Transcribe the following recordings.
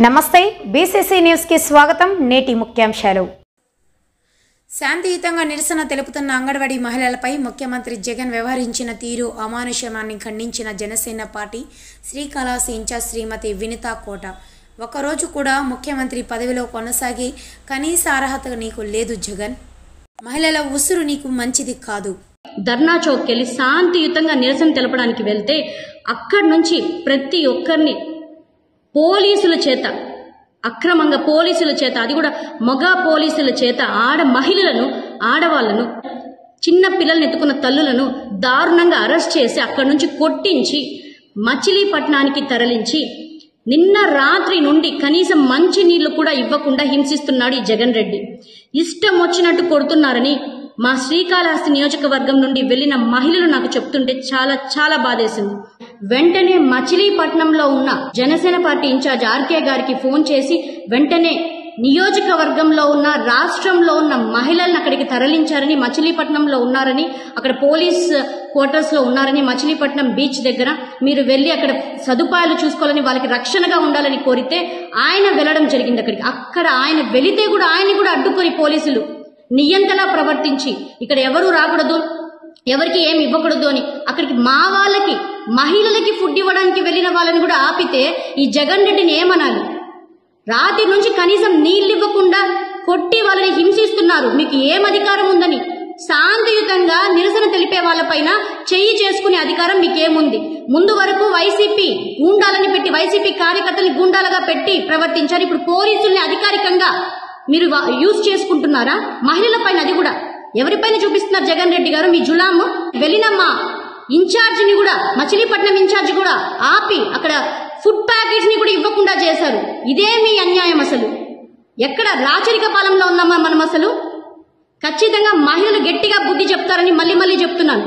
నమస్తే BCC news కి స్వాగతం. నేటి ముఖ్యాంశాలు. శాంతియుతంగా నిరసన తెలుపుతున్న అంగన్వాడీ మహిళలపై ముఖ్యమంత్రి జగన్ వ్యవహరించిన తీరు అమానుషమాన్ని ఖండించిన జనసేన పార్టీ శ్రీకాళహస్తి ఇన్ఛార్జ్ శ్రీమతి వినితా కోట. ఒకరోజు కూడా ముఖ్యమంత్రి పదవిలో కొనసాగి కనీస అర్హత నీకు లేదు జగన్. మహిళల ఉసురు నీకు మంచిది కాదు. ధర్నా చౌక్కి వెళ్ళి శాంతియుతంగా నిరసన తెలపడానికి వెళ్తే అక్కడి నుంచి ప్రతి ఒక్కరిని పోలీసుల చేత అక్రమంగా పోలీసుల చేత, అది కూడా మగ పోలీసుల చేత మహిళలను, ఆడవాళ్లను, చిన్న పిల్లల్ని ఎత్తుకున్న తల్లులను దారుణంగా అరెస్ట్ చేసి అక్కడి నుంచి కొట్టించి మచిలీపట్నానికి తరలించి నిన్న రాత్రి నుండి కనీసం మంచి నీళ్లు కూడా ఇవ్వకుండా హింసిస్తున్నాడు ఈ జగన్ రెడ్డి. ఇష్టం వచ్చినట్టు కొడుతున్నారని మా శ్రీకాళహస్తి నియోజకవర్గం నుండి వెళ్లిన మహిళలు నాకు చెప్తుంటే చాలా చాలా బాధేసింది. వెంటనే మచిలీపట్నంలో ఉన్న జనసేన పార్టీ ఇన్ఛార్జ్ ఆర్కే గారికి ఫోన్ చేసి వెంటనే నియోజకవర్గంలో ఉన్న, రాష్ట్రంలో ఉన్న మహిళలను అక్కడికి తరలించారని, మచిలీపట్నంలో ఉన్నారని, అక్కడ పోలీస్ క్వార్టర్స్ లో ఉన్నారని, మచిలీపట్నం బీచ్ దగ్గర మీరు వెళ్లి అక్కడ సదుపాయాలు చూసుకోవాలని, వాళ్ళకి రక్షణగా ఉండాలని కోరితే ఆయన వెళ్లడం జరిగింది అక్కడికి. అక్కడ ఆయన వెళితే కూడా ఆయన్ని కూడా అడ్డుకొని పోలీసులు నియంతలా ప్రవర్తించి ఇక్కడ ఎవరు రాకూడదు, ఎవరికి ఏమి ఇవ్వకూడదు అని అక్కడికి మా వాళ్ళకి, మహిళలకి ఫుడ్ ఇవ్వడానికి వెళ్లిన వాళ్ళని కూడా ఆపితే ఈ జగన్ రెడ్డిని ఏమనాలి? రాత్రి నుంచి కనీసం నీళ్ళు ఇవ్వకుండా కొట్టి వాళ్ళని హింసిస్తున్నారు. మీకు ఏం అధికారం ఉందని? శాంతియుతంగా నిరసన తెలిపే వాళ్ళపైన చెయ్యి చేసుకునే అధికారం మీకేముంది? ముందు వరకు వైసీపీ గూండాలని పెట్టి, వైసీపీ కార్యకర్తల్ని గూండాలుగా పెట్టి ప్రవర్తించారు. ఇప్పుడు పోలీసుల్ని అధికారికంగా మీరు యూజ్ చేసుకుంటున్నారా మహిళల పైన? అది కూడా ఎవరిపైన చూపిస్తున్నారు జగన్ రెడ్డి గారు? మీ జులాము వెళ్ళిన మా ఇన్ఛార్జిని కూడా, మచిలీపట్నం ఇన్ఛార్జి కూడా ఆపి అక్కడ ఫుడ్ ప్యాకెట్స్ ని కూడా ఇవ్వకుండా చేశారు. ఇదే మీ అన్యాయం. అసలు ఎక్కడ రాచరిక పాలనలో ఉన్నామా మనం? అసలు ఖచ్చితంగా మహిళలు గట్టిగా బుద్ధి చెప్తారని మళ్ళీ మళ్ళీ చెప్తున్నాను.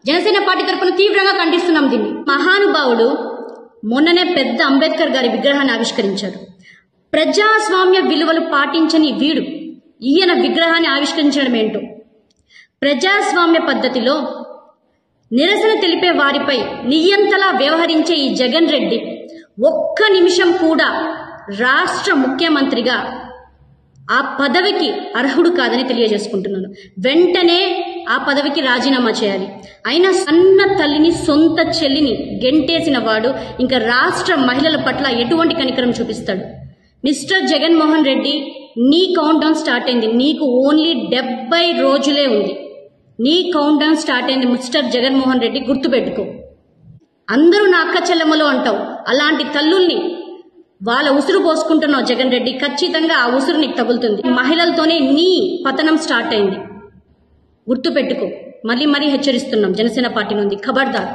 జనసేన పార్టీ తరఫున తీవ్రంగా ఖండిస్తున్నాం దీన్ని. మహానుభావుడు మొన్ననే పెద్ద అంబేద్కర్ గారి విగ్రహాన్ని ఆవిష్కరించారు. ప్రజాస్వామ్య విలువలు పాటించని వీడు ఈయన విగ్రహాన్ని ఆవిష్కరించడం ఏంటో? ప్రజాస్వామ్య పద్ధతిలో నిరసన తెలిపే వారిపై నియంతలా వ్యవహరించే ఈ జగన్ రెడ్డి ఒక్క నిమిషం కూడా రాష్ట్ర ముఖ్యమంత్రిగా ఆ పదవికి అర్హుడు కాదని తెలియజేసుకుంటున్నాను. వెంటనే ఆ పదవికి రాజీనామా చేయాలి. అయినా సన్న తల్లిని, సొంత చెల్లిని గెంటేసిన వాడు ఇంకా రాష్ట్ర మహిళల పట్ల ఎటువంటి కనికరం చూపిస్తాడు? మిస్టర్ జగన్మోహన్ రెడ్డి, నీ కౌంట్ డౌన్ స్టార్ట్ అయింది. నీకు ఓన్లీ 70 రోజులే ఉంది. నీ కౌంట్ డౌన్ స్టార్ట్ అయింది మిస్టర్ జగన్మోహన్ రెడ్డి, గుర్తుపెట్టుకో. అందరూ నా అక్క చెల్లెమ్మలు అంటావు, అలాంటి తల్లుల్ని వాళ్ళ ఉసురు పోసుకుంటున్నావు జగన్ రెడ్డి. ఖచ్చితంగా ఆ ఉసురు నీకు తగులుతుంది. మహిళలతోనే నీ పతనం స్టార్ట్ అయింది, గుర్తుపెట్టుకో. మళ్ళీ హెచ్చరిస్తున్నాం జనసేన పార్టీ నుండి, ఖబర్దార్.